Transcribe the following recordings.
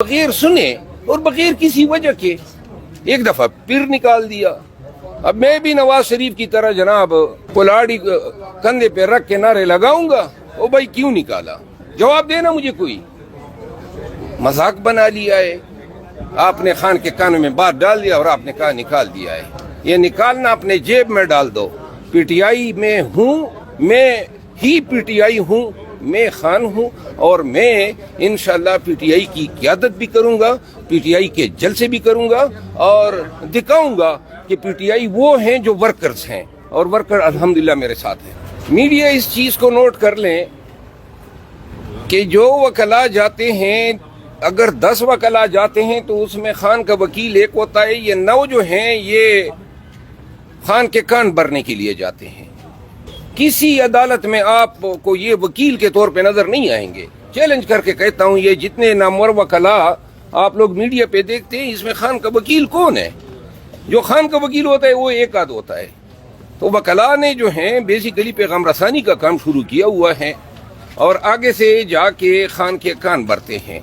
बगैर सुने और बगैर किसी वजह के एक दफा फिर निकाल दिया। अब मैं भी नवाज शरीफ की तरह जनाब कुल्हाड़ी कंधे पे रख के नारे लगाऊंगा? ओ भाई क्यों निकाला, जवाब देना मुझे। कोई मजाक बना लिया है, आपने खान के कानों में बात डाल दिया और आपने कहा निकाल दिया है। ये निकालना अपने जेब में डाल दो। पीटीआई में हूँ, मैं ही पीटीआई हूँ, मैं खान हूँ और मैं इंशाल्लाह पीटीआई की क़यादत भी करूँगा, पीटीआई के जलसे भी करूँगा और दिखाऊँगा कि पीटीआई वो हैं जो वर्कर्स हैं और वर्कर अल्हम्दुलिल्लाह मेरे साथ हैं। मीडिया इस चीज़ को नोट कर लें कि जो वकला जाते हैं, अगर 10 वकला जाते हैं तो उसमें खान का वकील एक होता है, ये 9 जो हैं ये खान के कान भरने के लिए जाते हैं। किसी अदालत में आपको ये वकील के तौर पे नजर नहीं आएंगे। चैलेंज करके कहता हूँ, ये जितने नामवर वकला आप लोग मीडिया पे देखते हैं, इसमें खान का वकील कौन है? जो खान का वकील होता है वो एक आध होता है। तो वकला ने जो है बेसिकली पैगाम रसानी का काम शुरू किया हुआ है और आगे से जाके खान के कान भरते हैं।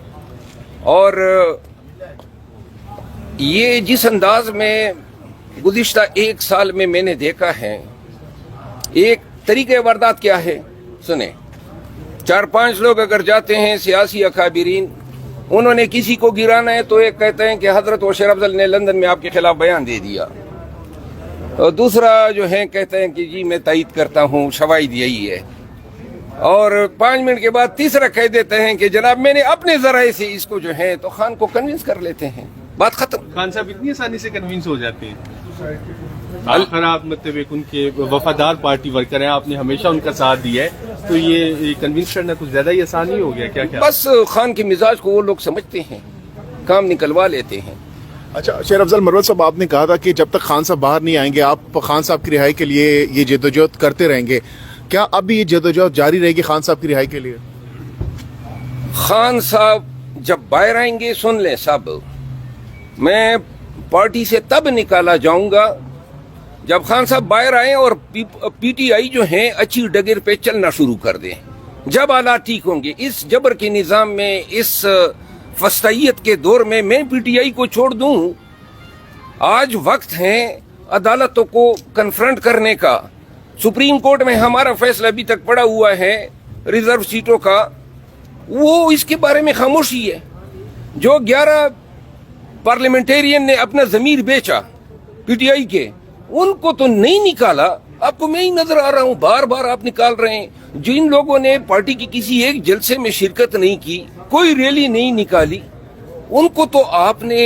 और ये जिस अंदाज में गुज़िश्ता 1 साल में मैंने देखा है, एक तरीके वारदात क्या है सुने। 4-5 लोग अगर जाते हैं सियासी अकाबिरीन, उन्होंने किसी को गिराना है तो एक कहते हैं कि हजरत बशीर अफजल ने लंदन में आपके खिलाफ बयान दे दिया, और दूसरा जो है कहते हैं कि जी मैं तायद करता हूँ, शवाहिद यही है। और 5 मिनट के बाद तीसरा कह देते हैं कि जनाब मैंने अपने जराए से इसको जो है, तो खान को कन्विंस कर लेते हैं, बात खत्म। खान साहब इतनी आसानी से कन्विंस हो जाते हैं? आखिर आप मतलब उनके वफादार पार्टी वर्कर हैं, आपने हमेशा उनका साथ दिया है, तो ये कन्विंस करना कुछ ज्यादा ही आसान ही हो गया क्या? क्या बस खान के मिजाज को वो लोग समझते हैं, काम निकलवा लेते हैं। अच्छा शेर अफजल मरवत साहब, आपने कहा था कि जब तक खान साहब बाहर नहीं आएंगे आप खान साहब की रिहाई के लिए ये जद्दोजहद करते रहेंगे। क्या अब भी ये जद्दोजहद जारी रहेगी खान साहब की रिहाई के लिए? खान साहब जब बाहर आएंगे, सुन लें सब, मैं पार्टी से तब निकाला जाऊंगा जब खान साहब बाहर आए और पीटीआई जो है अच्छी डगर पे चलना शुरू कर दें। जब हालात ठीक होंगे, इस जबर के निज़ाम में, इस फस्तायत के दौर में मैं पीटीआई को छोड़ दूं? आज वक्त है अदालतों को कन्फ्रंट करने का। सुप्रीम कोर्ट में हमारा फैसला अभी तक पड़ा हुआ है रिजर्व सीटों का, वो इसके बारे में खामोशी है। जो 11 पार्लियामेंटेरियन ने अपना ज़मीर बेचा पीटीआई के, उनको तो नहीं निकाला। आपको मैं ही नजर आ रहा हूँ, बार बार आप निकाल रहे हैं। जिन लोगों ने पार्टी की किसी एक जलसे में शिरकत नहीं की, कोई रैली नहीं निकाली, उनको तो आपने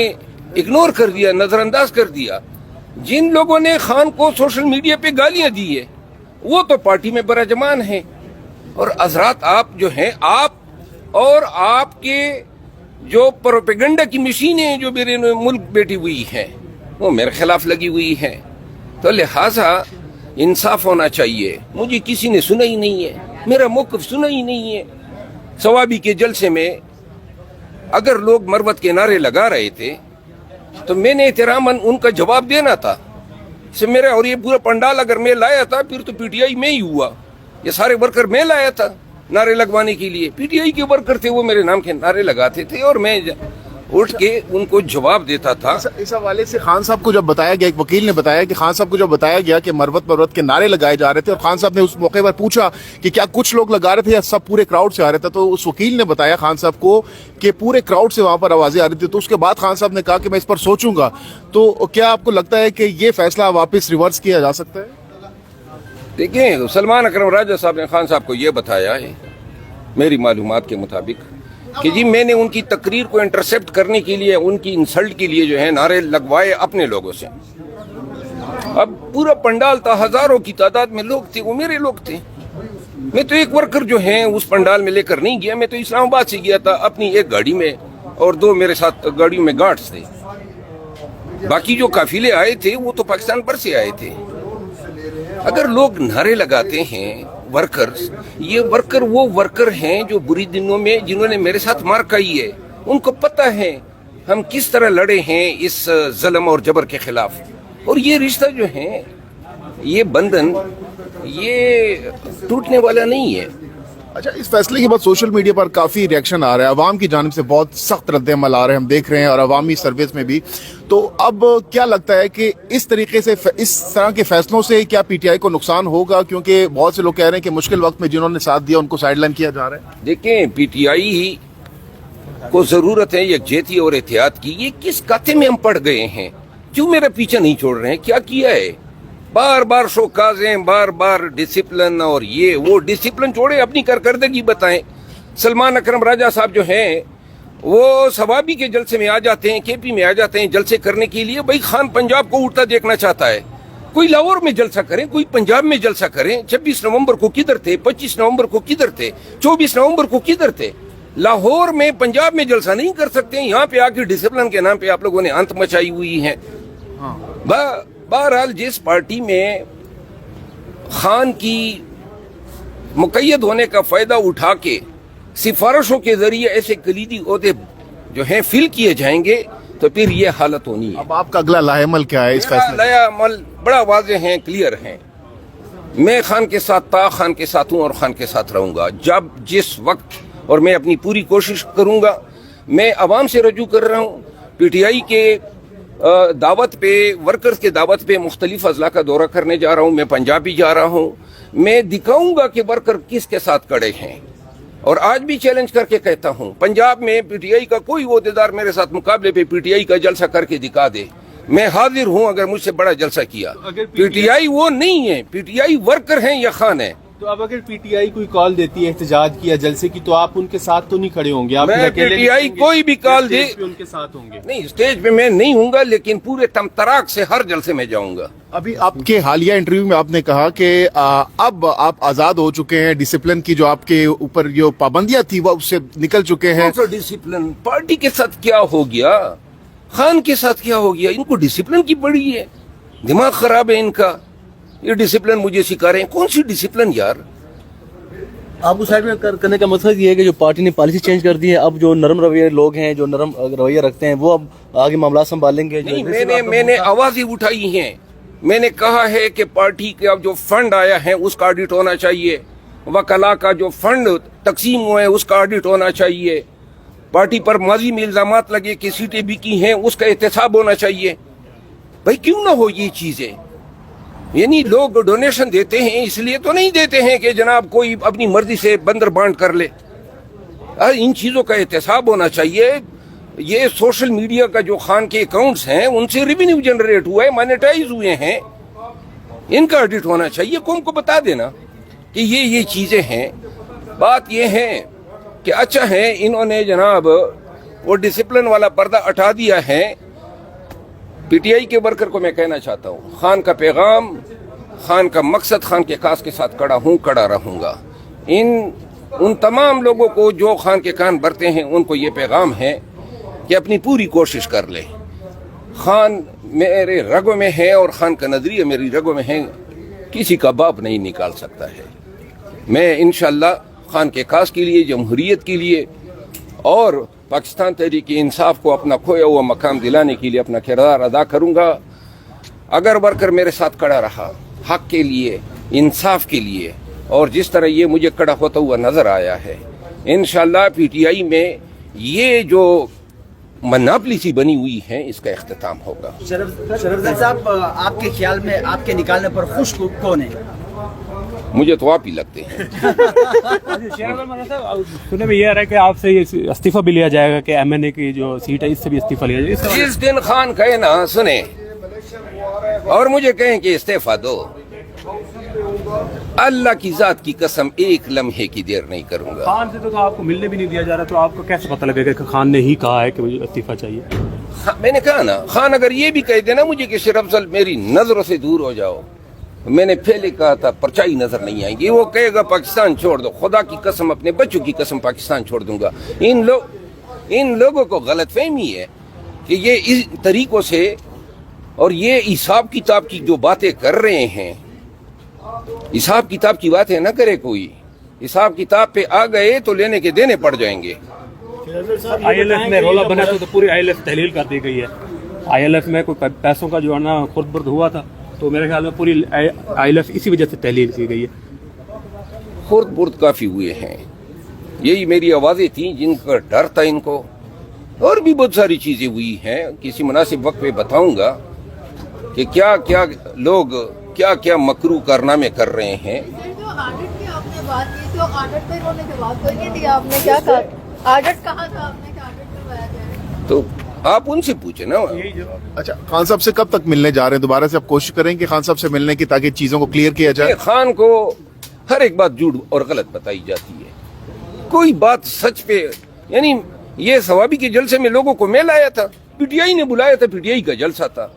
इग्नोर कर दिया, नजरअंदाज कर दिया। जिन लोगों ने खान को सोशल मीडिया पे गालियां दी है, वो तो पार्टी में बराजमान है। और हजरात आप जो हैं, आप और आपके जो प्रोपेगेंडा की मशीनें जो मेरे मुल्क बैठी हुई हैं, वो मेरे खिलाफ लगी हुई हैं। तो लिहाजा इंसाफ होना चाहिए। मुझे किसी ने सुना ही नहीं है, मेरा मौक़िफ़ सुना ही नहीं है। सवाबी के जलसे में अगर लोग मरवत के नारे लगा रहे थे तो मैंने एहतरामन उनका जवाब देना था। से मेरा और ये पूरा पंडाल अगर मैं लाया था, फिर तो पीटीआई में ही हुआ। ये सारे वर्कर मैं लाया था नारे लगवाने के लिए। पीटीआई के वर्कर थे, वो मेरे नाम के नारे लगाते थे और मैं उठ के उनको जवाब देता था। इस हवाले से खान साहब को जब बताया गया, एक वकील ने बताया कि खान साहब को जब बताया गया कि मरवत के नारे लगाए जा रहे थे, और खान साहब ने उस मौके पर पूछा कि क्या कुछ लोग लगा रहे थे या सब पूरे क्राउड से आ रहे थे, तो उस वकील ने बताया खान साहब को कि पूरे क्राउड से वहां पर आवाजें आ रही थी। तो उसके बाद खान साहब ने कहा कि मैं इस पर सोचूंगा। तो क्या आपको लगता है कि ये फैसला वापस रिवर्स किया जा सकता है? देखिए, सलमान अकरम राजा साहब ने खान साहब को ये बताया है मेरी मालूमात के मुताबिक कि जी मैंने उनकी तकरीर को इंटरसेप्ट करने के लिए, उनकी इंसल्ट के लिए जो है नारे लगवाए अपने लोगों से। अब पूरा पंडाल था, हजारों की तादाद में लोग थे, वो मेरे लोग थे। मैं तो एक वर्कर जो है उस पंडाल में लेकर नहीं गया, मैं तो इस्लामाबाद से गया था अपनी एक गाड़ी में, और 2 मेरे साथ गाड़ियों में गार्ड्स थे। बाकी जो काफिले आए थे वो तो पाकिस्तान पर से आए थे। अगर लोग नारे लगाते हैं वर्कर्स, ये वर्कर वो वर्कर हैं जो बुरी दिनों में जिन्होंने मेरे साथ मार खाई है, उनको पता है हम किस तरह लड़े हैं इस जुल्म और जबर के खिलाफ। और ये रिश्ता जो है, ये बंधन, ये टूटने वाला नहीं है। अच्छा, इस फैसले के बाद सोशल मीडिया पर काफ़ी रिएक्शन आ रहा है, अवाम की जानिब से बहुत सख्त रद्द-ए-अमल आ रहे हैं, हम देख रहे हैं, और अवामी सर्विस में भी। तो अब क्या लगता है कि इस तरीके से, इस तरह के फैसलों से क्या पीटीआई को नुकसान होगा? क्योंकि बहुत से लोग कह रहे हैं कि मुश्किल वक्त में जिन्होंने साथ दिया उनको साइडलाइन किया जा रहा है। देखें, पीटीआई को जरूरत है यकजहती और एहतियात की। ये किस खाते में हम पड़ गए हैं? क्यों मेरा पीछा नहीं छोड़ रहे हैं? क्या किया है? बार बार शोकाजें, बार बार डिसिप्लिन, और ये वो डिसिप्लिन छोड़े, अपनी कारकर्दगी बताएं। सलमान अकरम राजा साहब जो हैं वो सवाबी के जलसे में आ जाते हैं, केपी में आ जाते हैं जलसे करने के लिए। भाई खान पंजाब को उठता देखना चाहता है, कोई लाहौर में जलसा करें, कोई पंजाब में जलसा करें। 26 नवंबर को किधर थे? 25 नवंबर को किधर थे? 24 नवंबर को किधर थे? लाहौर में, पंजाब में जलसा नहीं कर सकते। यहाँ पे आके डिसिप्लिन के नाम पे आप लोगों ने अंत मचाई हुई है। बहरहाल, जिस पार्टी में खान की मुकैयद होने का फायदा उठा के सिफारिशों के जरिए ऐसे कलीदी ओहदे जो हैं फिल किए जाएंगे, तो फिर ये हालत होनी है। अब आपका अगला लाहेमल क्या है इस फैसले? लाहेमल बड़ा वाज़ेह है, क्लियर है। मैं खान के साथ था, खान के साथ हूँ और खान के साथ रहूंगा जब जिस वक्त, और मैं अपनी पूरी कोशिश करूंगा। मैं आवाम से रजू कर रहा हूँ, पीटीआई के दावत पे, वर्कर्स के दावत पे मुख्तलिफ अजला का दौरा करने जा रहा हूँ। मैं पंजाब भी जा रहा हूँ। मैं दिखाऊंगा कि वर्कर किसके साथ खड़े हैं, और आज भी चैलेंज करके कहता हूँ, पंजाब में पीटीआई का कोई ओहदेदार मेरे साथ मुकाबले पे पीटीआई का जलसा करके दिखा दे, मैं हाजिर हूँ अगर मुझसे बड़ा जलसा किया। पीटीआई वो नहीं है, पीटीआई वर्कर हैं या खान है। तो अब अगर पीटीआई कोई कॉल देती है एहतजाज की या जलसे की, तो आप उनके साथ तो नहीं खड़े होंगे? आप मैं पीटीआई कोई भी कॉल दे, उनके साथ होंगे? नहीं, स्टेज पे मैं नहीं हूँगा, लेकिन पूरे तमतराक से हर जलसे में जाऊंगा। अभी आपके हालिया इंटरव्यू में आपने कहा कि अब आप आजाद हो चुके हैं, डिसिप्लिन की जो आपके ऊपर जो पाबंदियां थी वो उससे निकल चुके हैं। कौन सा डिसिप्लिन? पार्टी के साथ क्या हो गया? खान के साथ क्या हो गया? इनको डिसिप्लिन की पड़ी है, दिमाग खराब है इनका। ये डिसिप्लिन मुझे सिखा रहे हैं, कौन सी डिसिप्लिन यार? आप उस साइड में करने का मकसद ये है कि जो पार्टी ने पॉलिसी चेंज कर दी है, अब जो नरम रवैये लोग हैं, जो नरम रवैया रखते हैं, वो अब आगे मामला संभालेंगे। नहीं, मैंने आवाजें उठाई हैं। मैंने कहा है कि पार्टी का जो फंड आया है उसका ऑडिट होना चाहिए, वकला का जो फंड तकसीम हुए उसका ऑडिट होना चाहिए, पार्टी पर माजी में इल्जामात लगे कि सीटें बिकी हैं उसका एहतसाब होना चाहिए। भाई क्यों ना हो ये चीजें? यानी लोग डोनेशन देते हैं इसलिए तो नहीं देते हैं कि जनाब कोई अपनी मर्जी से बंदर बांट कर ले। इन चीजों का एहतसाब होना चाहिए। ये सोशल मीडिया का जो खान के अकाउंट्स हैं उनसे रेवेन्यू जनरेट हुआ है, मोनेटाइज हुए हैं, इनका ऑडिट होना चाहिए। कौम को बता देना कि ये चीजें हैं। बात ये है कि अच्छा है इन्होंने जनाब वो डिसिप्लिन वाला पर्दा हटा दिया है। पीटीआई के वर्कर को मैं कहना चाहता हूँ, खान का पैगाम, खान का मकसद, खान के काज के साथ खड़ा हूँ, खड़ा रहूंगा। उन तमाम लोगों को जो खान के कान भरते हैं उनको ये पैगाम है कि अपनी पूरी कोशिश कर ले। खान मेरे रगों में है और खान का नजरिया मेरी रगों में है, किसी का बाप नहीं निकाल सकता है। मैं इंशाअल्लाह खान के काज के लिए, जमहूरियत के लिए और पाकिस्तान तहरीक इंसाफ को अपना खोया हुआ मकाम दिलाने के लिए अपना किरदार अदा करूंगा। अगर वर्कर मेरे साथ खड़ा रहा हक के लिए, इंसाफ के लिए, और जिस तरह ये मुझे खड़ा होता हुआ नजर आया है, इंशाअल्लाह पीटीआई में ये जो मनापली सी बनी हुई है इसका इख्तिताम होगा। शरफजल साहब, आपके ख्याल में आपके निकालने पर खुश कौन है? मुझे तो आप ही लगते हैं। सुनने में ये आ रहा है कि आपसे ये इस्तीफा भी लिया जाएगा कि एमएनए की जो सीट है इससे भी इस्तीफा लिया जाएगा। जिस दिन खान कहे ना सुने और मुझे कहें कि इस्तीफा दो, अल्लाह की जात की कसम एक लम्हे की देर नहीं करूंगा। खान से तो आपको मिलने भी नहीं दिया जा रहा, तो आपको कैसे पता लगेगा कि खान ने ही कहा है कि मुझे इस्तीफा चाहिए? मैंने कहा ना, खान अगर ये भी कह देना मुझे कि शेर अफजल मेरी नजरों से दूर हो जाओ, मैंने पहले कहा था परछाई नजर नहीं आएगी, वो कहेगा पाकिस्तान छोड़ दो, खुदा की कसम, अपने बच्चों की कसम पाकिस्तान छोड़ दूंगा। इन लोगों को गलतफहमी है कि ये इस तरीकों से, और ये हिसाब किताब की जो बातें कर रहे हैं, हिसाब किताब की बातें ना करे कोई। हिसाब किताब पे आ गए तो लेने के देने पड़ जाएंगे। आईएलएफ में रोला बना तो पूरी आईएलएफ तहलील कर दी गई है। आईएलएफ में कोई पैसों का जो है ना खुर्द-बुर्द हुआ था, तो मेरे ख्याल में पूरी आईएलएफ इसी वजह से तहलील की गई है। खुर्द बुर्द काफ़ी हुए हैं। यही मेरी आवाज़ें थी जिनका डर था इनको, और भी बहुत सारी चीज़ें हुई हैं। किसी मुनासिब वक्त पे बताऊंगा कि क्या क्या लोग क्या क्या मकरू कारनामे कर रहे हैं। जो ऑडिट की आपने बात की, तो ऑडिट पे उन्होंने जवाब कोई नहीं दिया। आपने क्या कहा, ऑडिट कहा था आपने कि ऑडिट करवाया जाए? तो आप उनसे पूछे ना। अच्छा, खान साहब से कब तक मिलने जा रहे हैं? दोबारा से आप कोशिश करेंगे खान साहब से मिलने की ताकि चीजों को क्लियर किया जाए? खान को हर एक बात झूठ और गलत बताई जाती है, कोई बात सच पे। यानी ये सवाबी के जलसे में लोगों को मैं लाया था, पीटीआई ने बुलाया था, पीटीआई का जलसा था,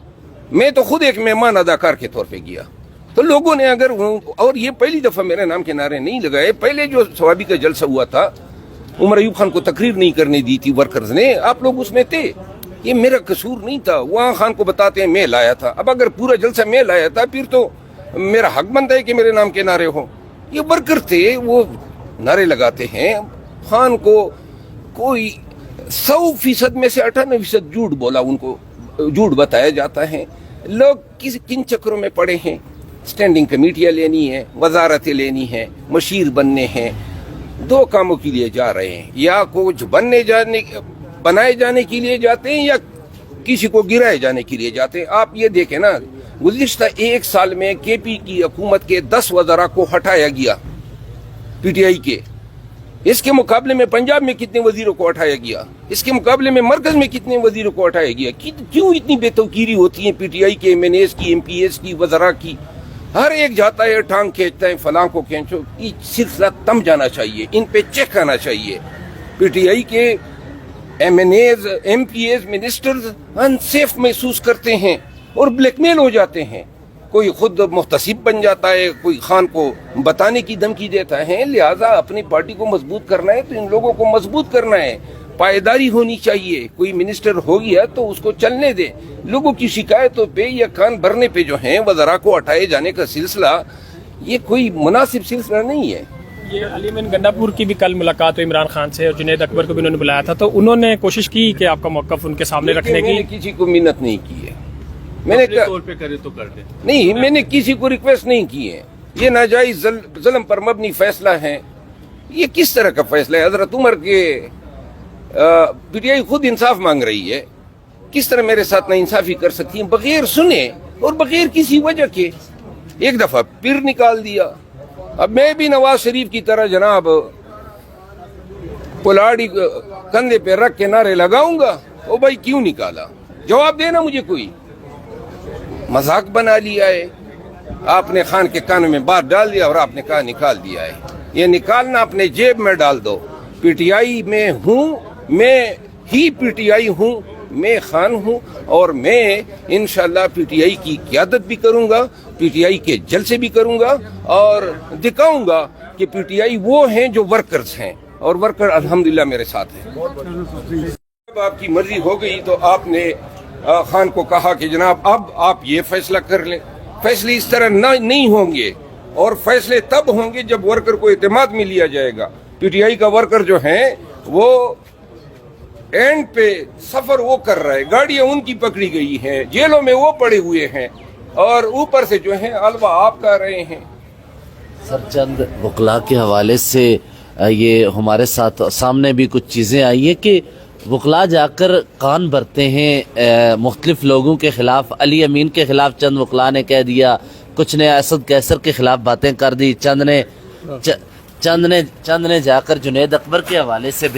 मैं तो खुद एक मेहमान अदाकार के तौर पे गया। तो लोगों ने अगर और ये पहली दफा मेरे नाम के नारे नहीं लगाए। पहले जो सवाबी का जलसा हुआ था, उमर अयूब खान को तकरीर नहीं करने दी थी वर्कर्स ने, आप लोग उसमें थे। ये मेरा कसूर नहीं था, वहाँ खान को बताते हैं मैं लाया था। अब अगर पूरा जलसा मैं लाया था, फिर तो मेरा हक बनता है कि मेरे नाम के नारे हो। ये वर्कर थे, वो नारे लगाते हैं। खान को कोई 100% में से 98% झूठ बोला, उनको झूठ बताया जाता है। लोग किन चक्रों में पड़े हैं? स्टैंडिंग कमेटियाँ लेनी है, वजारतें लेनी है, मशीर बनने हैं। दो कामों के लिए जा रहे हैं, या कुछ बनाए जाने के लिए जाते हैं, या किसी को गिराए जाने के लिए जाते हैं। आप ये देखें ना, गुज़िश्ता एक साल में केपी की हुकूमत के 10 वज़रा को हटाया गया पीटीआई के। इसके मुकाबले में पंजाब में कितने वजीरों को हटाया गया, इसके मुकाबले में मरकज में कितने वजीरों को हटाया गया। क्यों इतनी बेतौकीरी होती है पीटीआई के एमएनएस की, एमपीएस की, वज़रा की? हर एक जाता है, टांग खींचता है, फलां को खींचो। ये सिलसिला थम जाना चाहिए, इन पे चेक आना चाहिए। पीटीआई के एमएनएस, एमपीएस, मिनिस्टर्स अनसेफ महसूस करते हैं और ब्लैकमेल हो जाते हैं। कोई खुद मुहतसिब बन जाता है, कोई खान को बताने की धमकी देता है। लिहाजा अपनी पार्टी को मजबूत करना है तो इन लोगों को मजबूत करना है, पायदारी होनी चाहिए। कोई मिनिस्टर हो गया तो उसको चलने दे। लोगों की शिकायतों पे या कान भरने पे जो है वज़रा को हटाए जाने का सिलसिला, ये कोई मुनासिब सिलसिला नहीं है। ये अलीमन गंडापुर की भी कल मुलाकात हुई इमरान खान से, और जुनैद अकबर को भी उन्होंने बुलाया था, तो उन्होंने कोशिश की कि आपका मौक़िफ़ उनके सामने रखने की। मैंने किसी को मिन्नत नहीं की है, मैंने तौर पे करे तो कर दे। नहीं, मैंने किसी को रिक्वेस्ट नहीं की है। ये नाजायज जुल्म पर मबनी फैसला है। ये किस तरह का फैसला है? हजरत उमर के पीटीआई खुद इंसाफ मांग रही है, किस तरह मेरे साथ ना इंसाफी कर सकती है बगैर सुने और बगैर किसी वजह के? एक दफा फिर निकाल दिया। अब मैं भी नवाज शरीफ की तरह जनाब पुलाड़ी कंधे पे रख के नारे लगाऊंगा? ओ भाई क्यों निकाला? जवाब देना मुझे कोई। मजाक बना लिया है आपने, खान के कान में बात डाल दिया और आपने कहा निकाल दिया है। ये निकालना अपने जेब में डाल दो। पीटीआई में हूँ, मैं ही पीटीआई हूँ, मैं खान हूँ, और मैं इंशाल्लाह पीटीआई की क़यादत भी करूँगा, पीटीआई के जलसे भी करूँगा, और दिखाऊँगा कि पीटीआई वो हैं जो वर्कर्स हैं, और वर्कर अल्हम्दुलिल्लाह मेरे साथ हैं। जब आपकी मर्जी हो गई तो आपने खान को कहा कि जनाब अब आप ये फैसला कर लें। फैसले इस तरह नहीं होंगे, और फैसले तब होंगे जब वर्कर को एतमाद में लिया जाएगा। पीटीआई का वर्कर जो है वो एंड पे सफर वो कर रहा है, गाड़ियां उनकी पकड़ी गई हैं, जेलों में वो पड़े हुए हैं, और ऊपर से जो है अलवा आप कर रहे हैं। सर, चंद वकला के हवाले से ये हमारे साथ सामने भी कुछ चीज़ें आई है कि वकला जाकर कान भरते हैं मुख्तलिफ लोगों के खिलाफ। अली अमीन के खिलाफ चंद वकला ने कह दिया, कुछ ने असद कैसर के खिलाफ बातें कर दी, चंद ने जाकर जुनैद अकबर के हवाले से